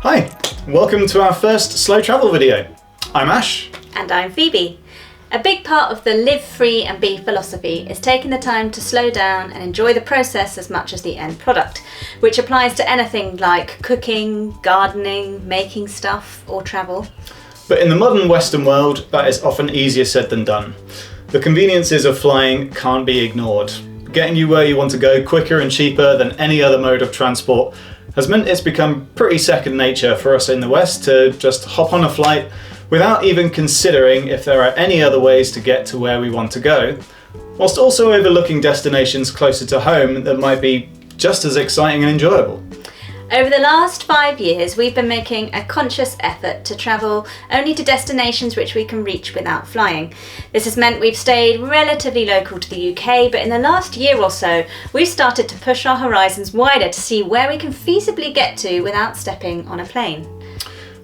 Hi, welcome to our first slow travel video. I'm Ash. And I'm Phoebe. A big part of the live free and be philosophy is taking the time to slow down and enjoy the process as much as the end product, which applies to anything like cooking, gardening, making stuff or travel. But in the modern Western world, that is often easier said than done. The conveniences of flying can't be ignored. Getting you where you want to go quicker and cheaper than any other mode of transport has meant it's become pretty second nature for us in the West to just hop on a flight without even considering if there are any other ways to get to where we want to go, whilst also overlooking destinations closer to home that might be just as exciting and enjoyable. Over the last 5 years, we've been making a conscious effort to travel only to destinations which we can reach without flying. This has meant we've stayed relatively local to the UK, but in the last year or so, we've started to push our horizons wider to see where we can feasibly get to without stepping on a plane.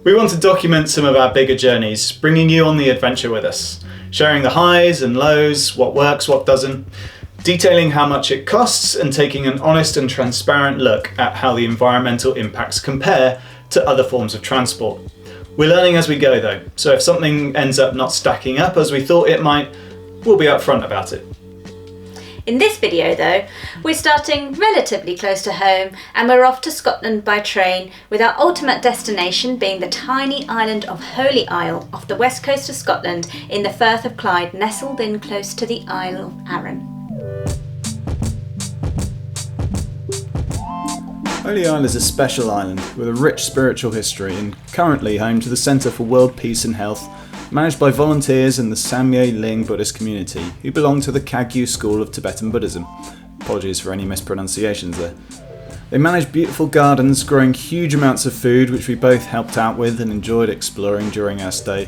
We want to document some of our bigger journeys, bringing you on the adventure with us, sharing the highs and lows, what works, what doesn't, detailing how much it costs and taking an honest and transparent look at how the environmental impacts compare to other forms of transport. We're learning as we go though, so if something ends up not stacking up as we thought it might, we'll be upfront about it. In this video though, we're starting relatively close to home and we're off to Scotland by train, with our ultimate destination being the tiny island of Holy Isle off the west coast of Scotland in the Firth of Clyde, nestled in close to the Isle of Arran. Holy Isle is a special island with a rich spiritual history and currently home to the Centre for World Peace and Health, managed by volunteers in the Samye Ling Buddhist community who belong to the Kagyu school of Tibetan Buddhism. Apologies for any mispronunciations there. They manage beautiful gardens growing huge amounts of food, which we both helped out with and enjoyed exploring during our stay.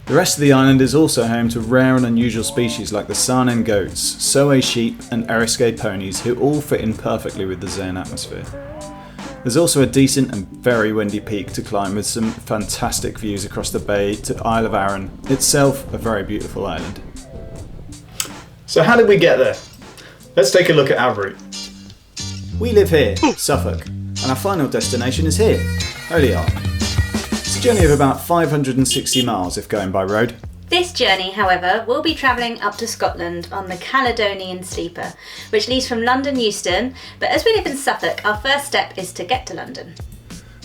The rest of the island is also home to rare and unusual species like the Saanen goats, Soay sheep and Eriskay ponies, who all fit in perfectly with the Zen atmosphere. There's also a decent and very windy peak to climb with some fantastic views across the bay to Isle of Arran, itself a very beautiful island. So how did we get there? Let's take a look at our route. We live here, Suffolk, and our final destination is here, Holy Isle. It's a journey of about 560 miles if going by road. This journey, however, will be travelling up to Scotland on the Caledonian Sleeper, which leaves from London Euston, but as we live in Suffolk, our first step is to get to London.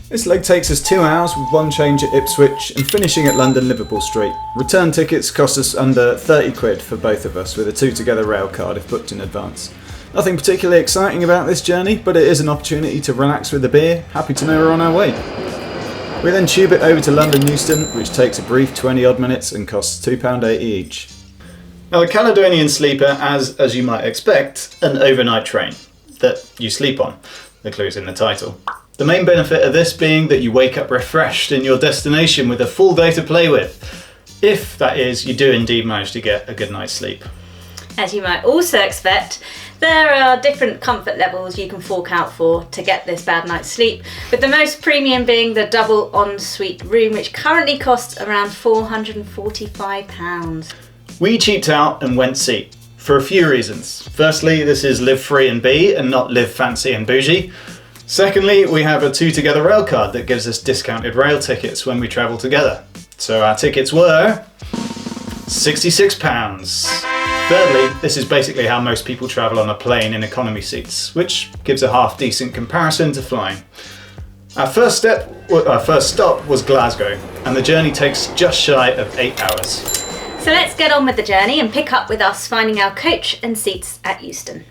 This leg takes us 2 hours with one change at Ipswich and finishing at London Liverpool Street. Return tickets cost us under 30 quid for both of us with a 2 together rail card if booked in advance. Nothing particularly exciting about this journey, but it is an opportunity to relax with a beer. Happy to know we're on our way. We then tube it over to London Euston, which takes a brief 20 odd minutes and costs £2.80 each. Now the Caledonian Sleeper, as you might expect, an overnight train that you sleep on. The clue's in the title. The main benefit of this being that you wake up refreshed in your destination with a full day to play with. If, that is, you do indeed manage to get a good night's sleep. As you might also expect, there are different comfort levels you can fork out for to get this bad night's sleep, with the most premium being the double ensuite room, which currently costs around £445. We cheaped out and went seat for a few reasons. Firstly, this is live free and be and not live fancy and bougie. Secondly, we have a 2 together rail card that gives us discounted rail tickets when we travel together. So our tickets were £66. Thirdly, this is basically how most people travel on a plane in economy seats, which gives a half decent comparison to flying. Our first stop was Glasgow, and the journey takes just shy of 8 hours. So let's get on with the journey and pick up with us finding our coach and seats at Euston.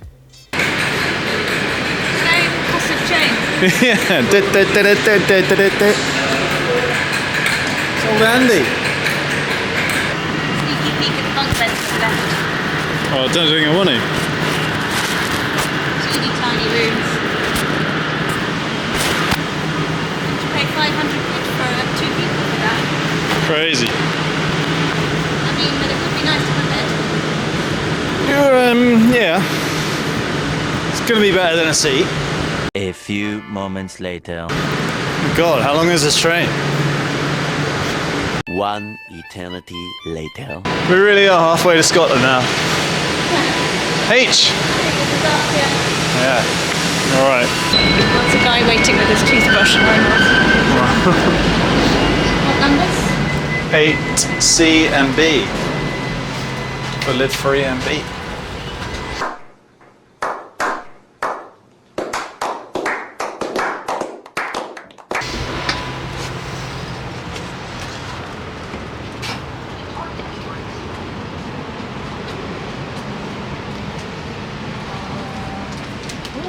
Yeah. It's old Andy. Sneaky peek at the bunk beds to the left. Oh, I don't think I want to. Teeny tiny rooms. Did you pay 500 quid for 2 people for that? Crazy. I mean, but it would be nice to have a bed. Yeah. It's going to be better than a seat. A few moments later. God, how long is this train? One eternity later. We really are halfway to Scotland now. H! Yeah. Alright. There's a guy waiting with his toothbrush and I'm What numbers? 8C and B. For live free and B.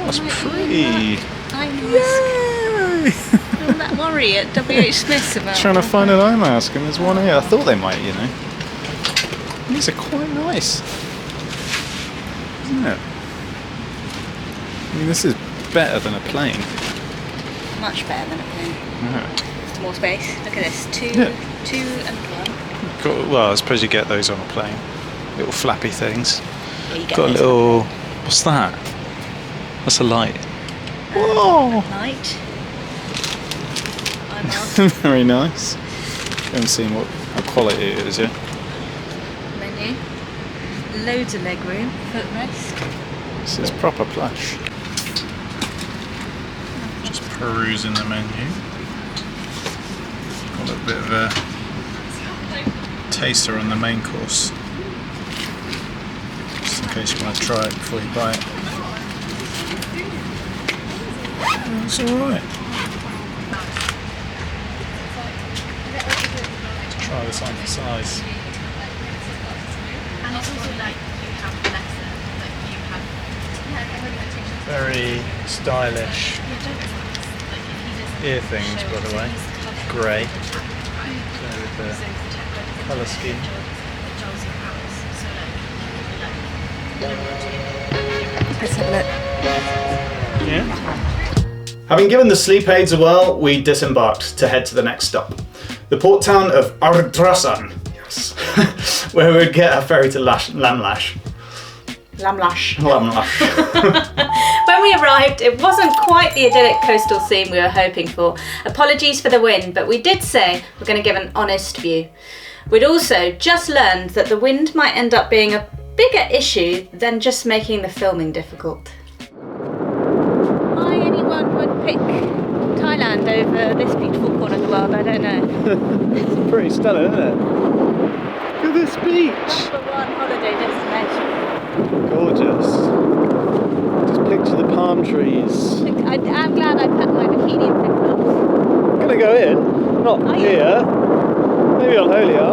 That's pretty. Yay! All that worry at WH Smith's about. Trying to find an eye mask and there's one here. I thought they might, you know. These are quite nice. Isn't it? I mean, this is better than a plane. Much better than a plane. Yeah. More space. Look at this. Two and one. Well, I suppose you get those on a plane. Little flappy things. Yeah, you get Got a those little. What's that? That's a light. Whoa! Light. I'm on. Very nice. Haven't seen how quality it is yet. Menu. Loads of leg room. Footrest. This is proper plush. Just perusing the menu. Got a bit of a taster on the main course. Just in case you want to try it before you buy it. It's alright. Let's try this on for size. And it's also like you have lesser, like you have Very stylish ear things, by the way. Grey. So with the colour scheme. Let's have a look. Yeah. Having given the sleep aids a whirl, we disembarked to head to the next stop, the port town of ATTRIBUTIONS, yes, where we would get a ferry to Lamlash. Lamlash. When we arrived, it wasn't quite the idyllic coastal scene we were hoping for. Apologies for the wind, but we did say we're going to give an honest view. We'd also just learned that the wind might end up being a bigger issue than just making the filming difficult. Why anyone would pick Thailand over this beautiful corner of the world, I don't know. It's pretty stunning, isn't it? Look at this beach! Number one holiday destination. Gorgeous. Just picture the palm trees. I'm glad I packed my bikini and flip-flops. I'm gonna go in, not here. Maybe on Holiar.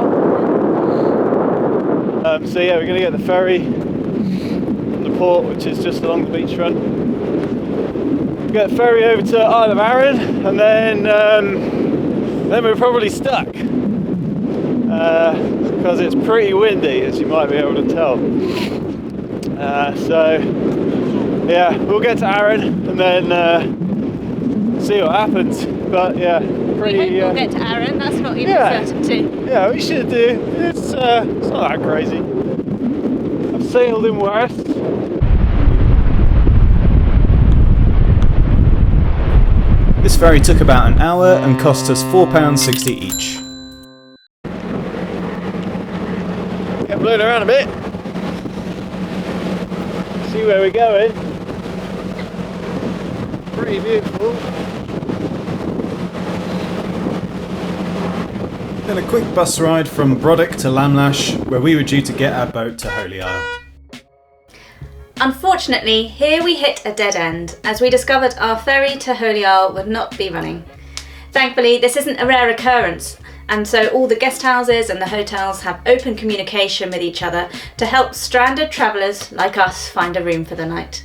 So yeah, we're gonna get the ferry from the port, which is just along the beachfront. Get the ferry over to Isle of Arran, and then we're probably stuck because it's pretty windy, as you might be able to tell. So yeah, we'll get to Arran and then see what happens. But yeah, pretty. We hope we'll get to Arran. That's not even yeah. certainty. Yeah, we should do. It's not that crazy. I've sailed in worse. This ferry took about an hour and cost us £4.60 each. Get blown around a bit. See where we're going. Pretty beautiful. Then a quick bus ride from Brodick to Lamlash, where we were due to get our boat to Holiar. Unfortunately, here we hit a dead end as we discovered our ferry to Holiar would not be running. Thankfully, this isn't a rare occurrence, and so all the guest houses and the hotels have open communication with each other to help stranded travellers like us find a room for the night.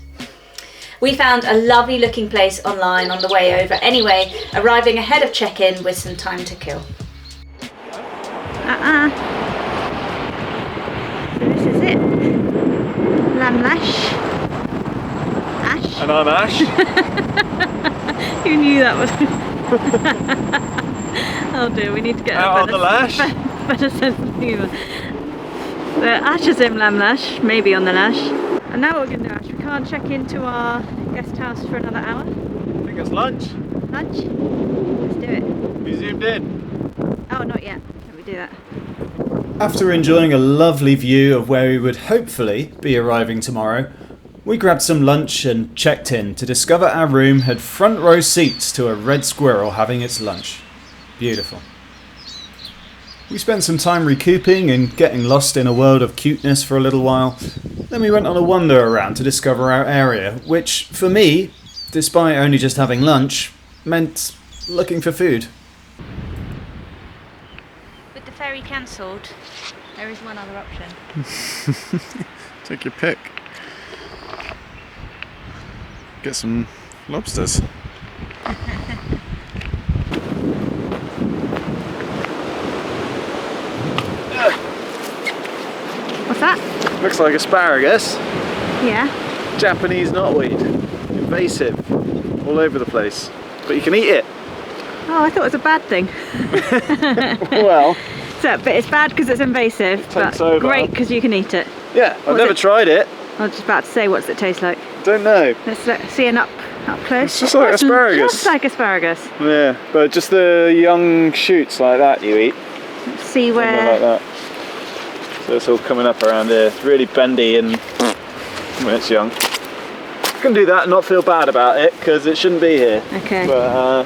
We found a lovely looking place online on the way over anyway, arriving ahead of check-in with some time to kill. So this is it. Lamlash. Ash. And I'm Ash. Who knew that was? Oh dear, we need to get out on the lash. Better sense of humour. So Ash is in Lamlash, maybe on the lash. And now what we're going to do, Ash, we can't check into our guest house for another hour. I think it's lunch. Lunch? Let's do it. We zoomed in. Oh, not yet. Let me do that. After enjoying a lovely view of where we would hopefully be arriving tomorrow, we grabbed some lunch and checked in to discover our room had front row seats to a red squirrel having its lunch. Beautiful. We spent some time recouping and getting lost in a world of cuteness for a little while. Then we went on a wander around to discover our area, which, for me, despite only just having lunch, meant looking for food. With the ferry cancelled, there is one other option. Take your pick. Get some lobsters. What's that? Looks like asparagus. Yeah. Japanese knotweed. Invasive. All over the place. But you can eat it. Oh, I thought it was a bad thing. Well, So, but it's bad because it's invasive, but takes over. great because you can eat it. yeah, I've What's never it? tried it. I was just about to say, what's it taste like? Don't know. Let's see an up close. It's just like asparagus. Just like asparagus. Yeah, but just the young shoots like that you eat. Let's see Something like where. that. So it's all coming up around here. It's really bendy and when it's young. I can do that and not feel bad about it because it shouldn't be here. Okay. But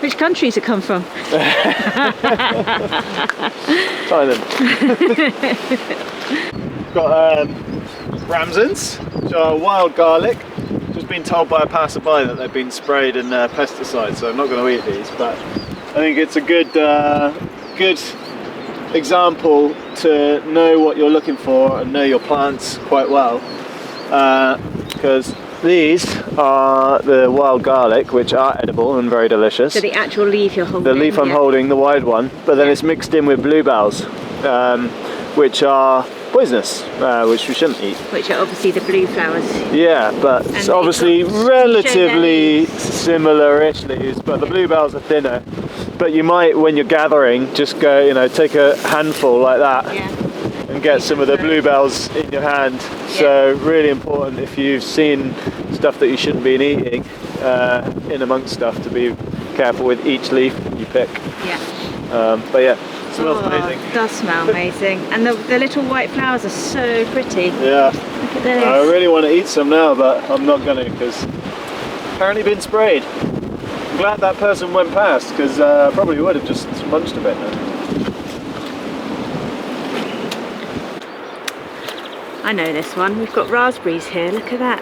Which countries it come from? Thailand. Got ramsons, which are wild garlic. Just been told by a passerby that they've been sprayed in pesticides, so I'm not going to eat these. But I think it's a good example to know what you're looking for and know your plants quite well, because these are the wild garlic, which are edible and very delicious. So the actual leaf you're holding. The leaf I'm holding, the wide one, but then it's mixed in with bluebells, which are poisonous, which we shouldn't eat. Which are obviously the blue flowers. Yeah, but it's they obviously show relatively similar-ish leaves, but the bluebells are thinner. But you might, when you're gathering, just go, take a handful like that. Yeah. And get some of the bluebells in your hand. So really important if you've seen stuff that you shouldn't be eating in amongst stuff to be careful with each leaf you pick. Yeah. But yeah, it smells amazing. It does smell amazing. And the little white flowers are so pretty. Yeah. Look at this. I really want to eat some now, but I'm not going to because apparently been sprayed. I'm glad that person went past because I probably would have just munched a bit now. I know this one. We've got raspberries here. Look at that.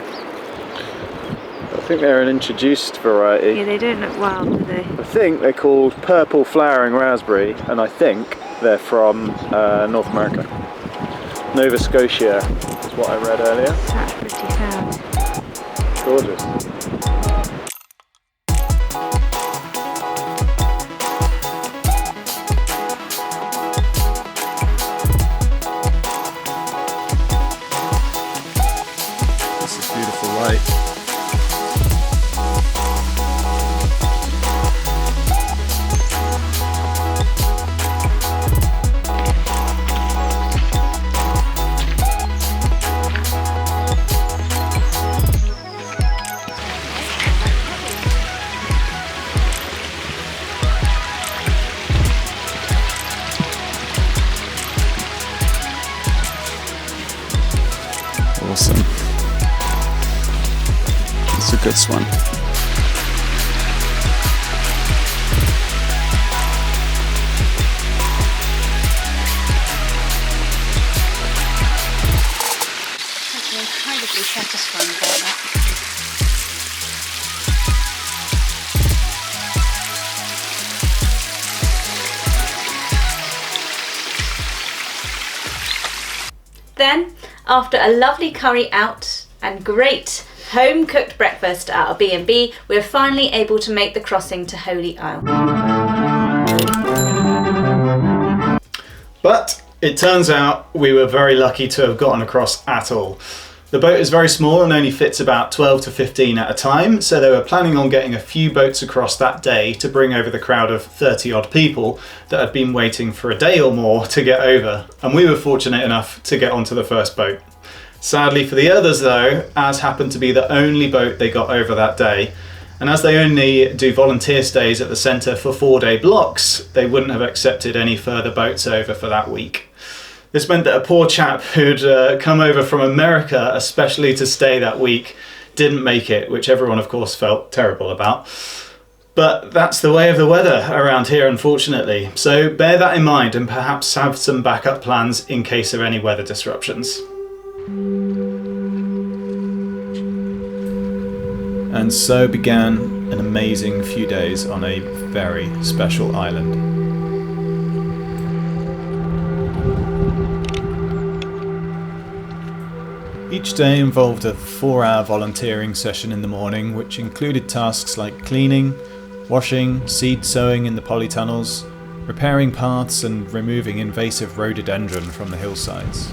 I think they're an introduced variety. Yeah, they don't look wild, do they? I think they're called purple flowering raspberry, and I think they're from North America. Nova Scotia is what I read earlier. That's pretty sound. Gorgeous. This is beautiful light. Awesome. It's a good one. I'm incredibly satisfying about that. Then, after a lovely curry out and great home-cooked breakfast at our B&B, we're finally able to make the crossing to Holy Isle. But it turns out we were very lucky to have gotten across at all. The boat is very small and only fits about 12 to 15 at a time, so they were planning on getting a few boats across that day to bring over the crowd of 30 odd people that had been waiting for a day or more to get over, and we were fortunate enough to get onto the first boat. Sadly for the others though, ours happened to be the only boat they got over that day, and as they only do volunteer stays at the centre for 4-day blocks, they wouldn't have accepted any further boats over for that week. This meant that a poor chap who'd come over from America especially to stay that week didn't make it, which everyone of course felt terrible about. But that's the way of the weather around here, unfortunately. So bear that in mind and perhaps have some backup plans in case of any weather disruptions. And so began an amazing few days on a very special island. Each day involved a 4-hour volunteering session in the morning, which included tasks like cleaning, washing, seed sowing in the polytunnels, repairing paths and removing invasive rhododendron from the hillsides.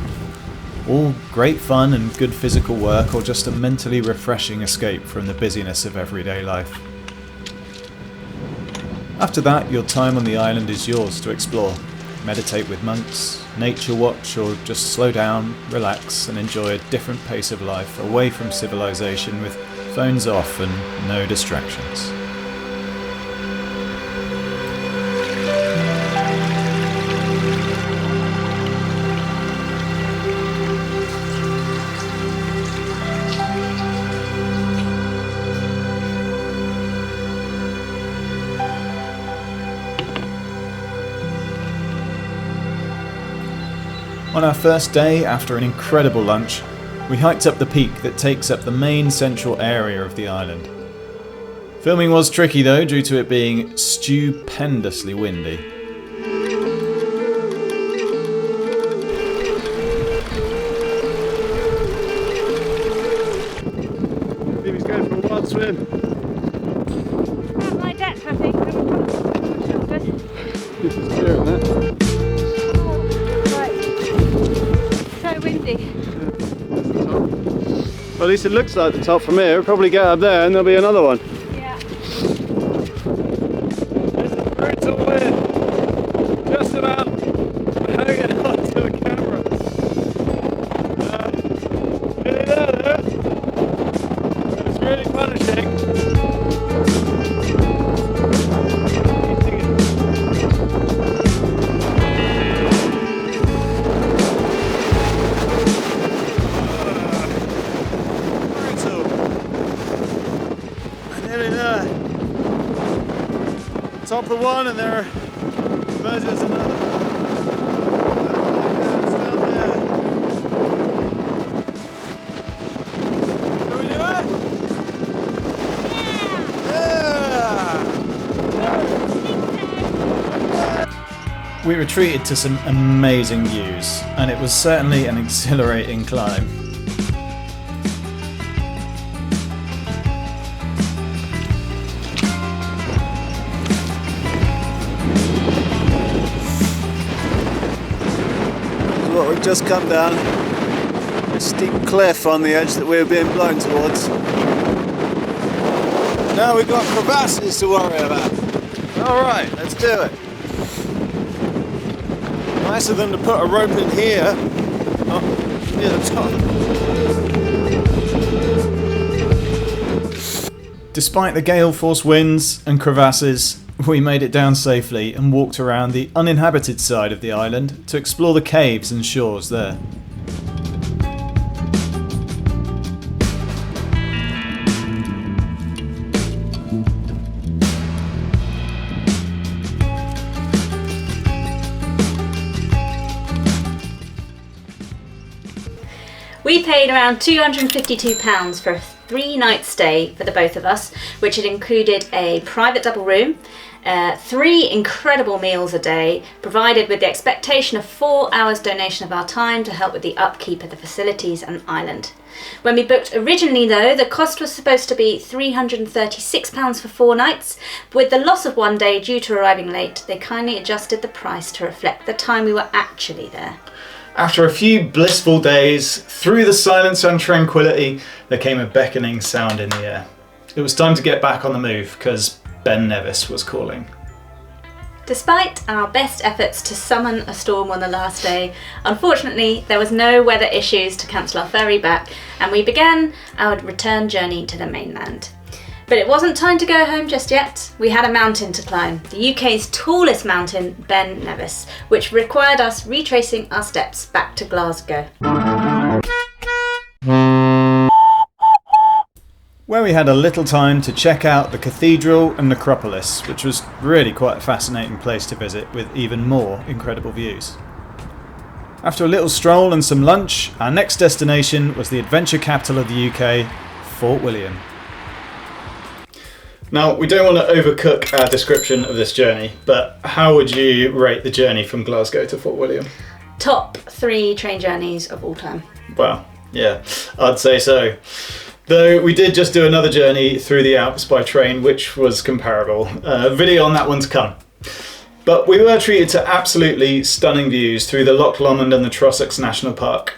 All great fun and good physical work, or just a mentally refreshing escape from the busyness of everyday life. After that, your time on the island is yours to explore. Meditate with monks, nature watch, or just slow down, relax and enjoy a different pace of life away from civilization with phones off and no distractions. On our first day, after an incredible lunch, we hiked up the peak that takes up the main central area of the island. Filming was tricky though, due to it being stupendously windy. Phoebe's going for a wild swim. At my depth, I think. This is clear on that. Windy. Well, at least it looks like the top from here. We'll probably get up there and there'll be another one. Yeah. This is brutal wind. Just about hanging onto a camera. Nearly there. It's really punishing. Top of one, and there are versions of another. Can we do it? Yeah! We retreated to some amazing views, and it was certainly an exhilarating climb. What we've just come down, a steep cliff on the edge that we were being blown towards. Now we've got crevasses to worry about. Alright, let's do it. Nicer than to put a rope in here, not near the top. Despite the gale force winds and crevasses, we made it down safely and walked around the uninhabited side of the island to explore the caves and shores there. We paid around £252 for a 3-night stay for the both of us, which had included a private double room, 3 incredible meals a day, provided with the expectation of 4 hours donation of our time to help with the upkeep of the facilities and island. When we booked originally though, the cost was supposed to be £336 for 4 nights. With the loss of 1 day due to arriving late, they kindly adjusted the price to reflect the time we were actually there. After a few blissful days, through the silence and tranquility, there came a beckoning sound in the air. It was time to get back on the move, because Ben Nevis was calling. Despite our best efforts to summon a storm on the last day, unfortunately there was no weather issues to cancel our ferry back, and we began our return journey to the mainland. But it wasn't time to go home just yet. We had a mountain to climb, the UK's tallest mountain, Ben Nevis, which required us retracing our steps back to Glasgow. where we had a little time to check out the cathedral and necropolis, which was really quite a fascinating place to visit with even more incredible views. After a little stroll and some lunch, our next destination was the adventure capital of the UK, Fort William. Now, we don't want to overcook our description of this journey, but how would you rate the journey from Glasgow to Fort William? Top 3 train journeys of all time. Well, yeah, I'd say so. Though we did just do another journey through the Alps by train, which was comparable. Video on that one to come. But we were treated to absolutely stunning views through the Loch Lomond and the Trossachs National Park.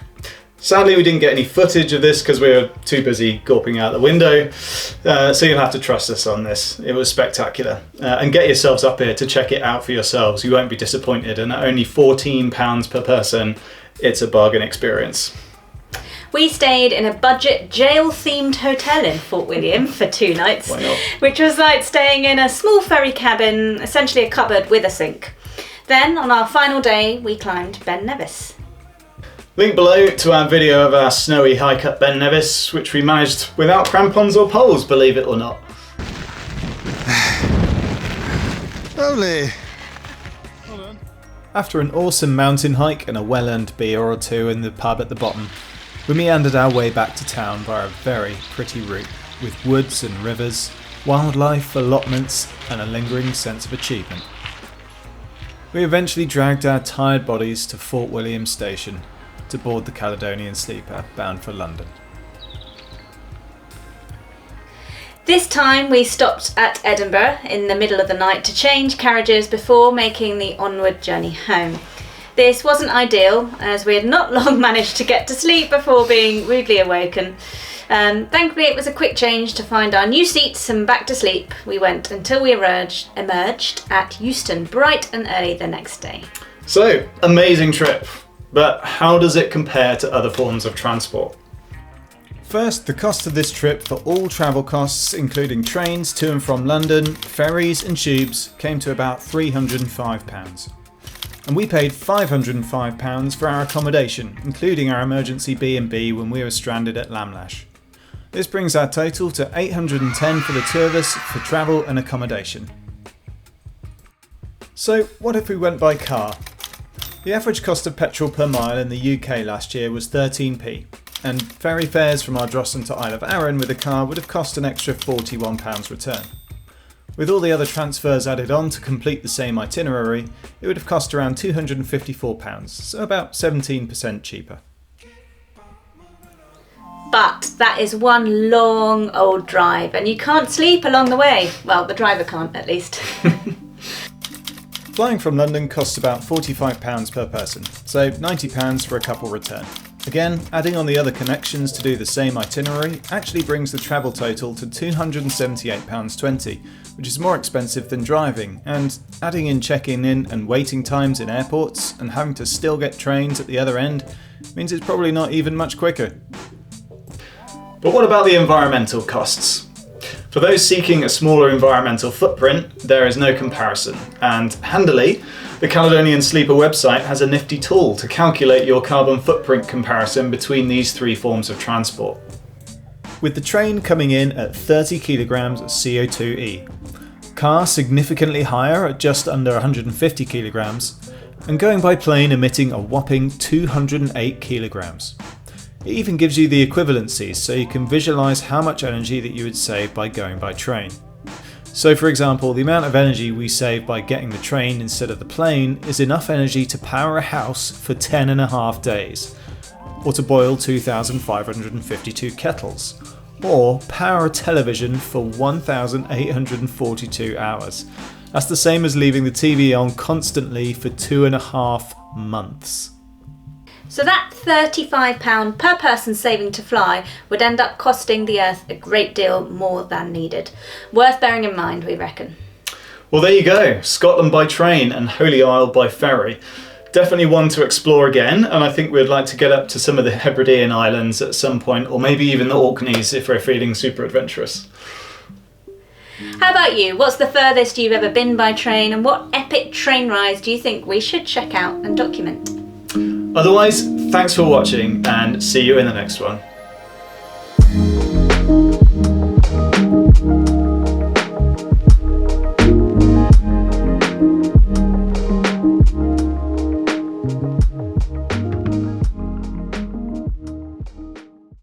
Sadly, we didn't get any footage of this because we were too busy gawping out the window, so you'll have to trust us on this. It was spectacular. And get yourselves up here to check it out for yourselves. You won't be disappointed, and at only £14 per person, it's a bargain experience. We stayed in a budget jail-themed hotel in Fort William for 2 nights, Why not? which was like staying in a small ferry cabin, essentially a cupboard with a sink. Then, on our final day, we climbed Ben Nevis. Link below to our video of our snowy hike up Ben Nevis, which we managed without crampons or poles, believe it or not. Lovely. After an awesome mountain hike and a well-earned beer or two in the pub at the bottom, we meandered our way back to town via a very pretty route, with woods and rivers, wildlife, allotments, and a lingering sense of achievement. We eventually dragged our tired bodies to Fort William Station to board the Caledonian Sleeper bound for London. This time we stopped at Edinburgh in the middle of the night to change carriages before making the onward journey home. This wasn't ideal, as we had not long managed to get to sleep before being rudely awoken. Thankfully it was a quick change to find our new seats and back to sleep we went until we emerged at Euston bright and early the next day. So, amazing trip. But how does it compare to other forms of transport? First, the cost of this trip for all travel costs, including trains to and from London, ferries and tubes, came to about £305. And we paid £505 for our accommodation, including our emergency B&B when we were stranded at Lamlash. This brings our total to £810 for the two of us for travel and accommodation. So, what if we went by car? The average cost of petrol per mile in the UK last year was 13p, and ferry fares from Ardrossan to Isle of Arran with a car would have cost an extra £41 return. With all the other transfers added on to complete the same itinerary, it would have cost around £254, so about 17% cheaper. But that is one long old drive and you can't sleep along the way. Well, the driver can't at least. Flying from London costs about £45 per person, so £90 for a couple return. Again, adding on the other connections to do the same itinerary actually brings the travel total to £278.20, which is more expensive than driving, and adding in checking in and waiting times in airports and having to still get trains at the other end means it's probably not even much quicker. But what about the environmental costs? For those seeking a smaller environmental footprint, there is no comparison, and handily, the Caledonian Sleeper website has a nifty tool to calculate your carbon footprint comparison between these 3 forms of transport. With the train coming in at 30 kilograms of CO2e, car significantly higher at just under 150 kilograms, and going by plane emitting a whopping 208 kilograms. It even gives you the equivalencies so you can visualise how much energy that you would save by going by train. So for example, the amount of energy we save by getting the train instead of the plane is enough energy to power a house for 10.5 days, or to boil 2,552 kettles, or power a television for 1,842 hours. That's the same as leaving the TV on constantly for 2.5 months. So that £35 per person saving to fly would end up costing the Earth a great deal more than needed. Worth bearing in mind, we reckon. Well, there you go. Scotland by train and Holy Isle by ferry. Definitely one to explore again, and I think we'd like to get up to some of the Hebridean Islands at some point, or maybe even the Orkneys if we're feeling super adventurous. How about you? What's the furthest you've ever been by train, and what epic train rides do you think we should check out and document? Otherwise, thanks for watching and see you in the next one.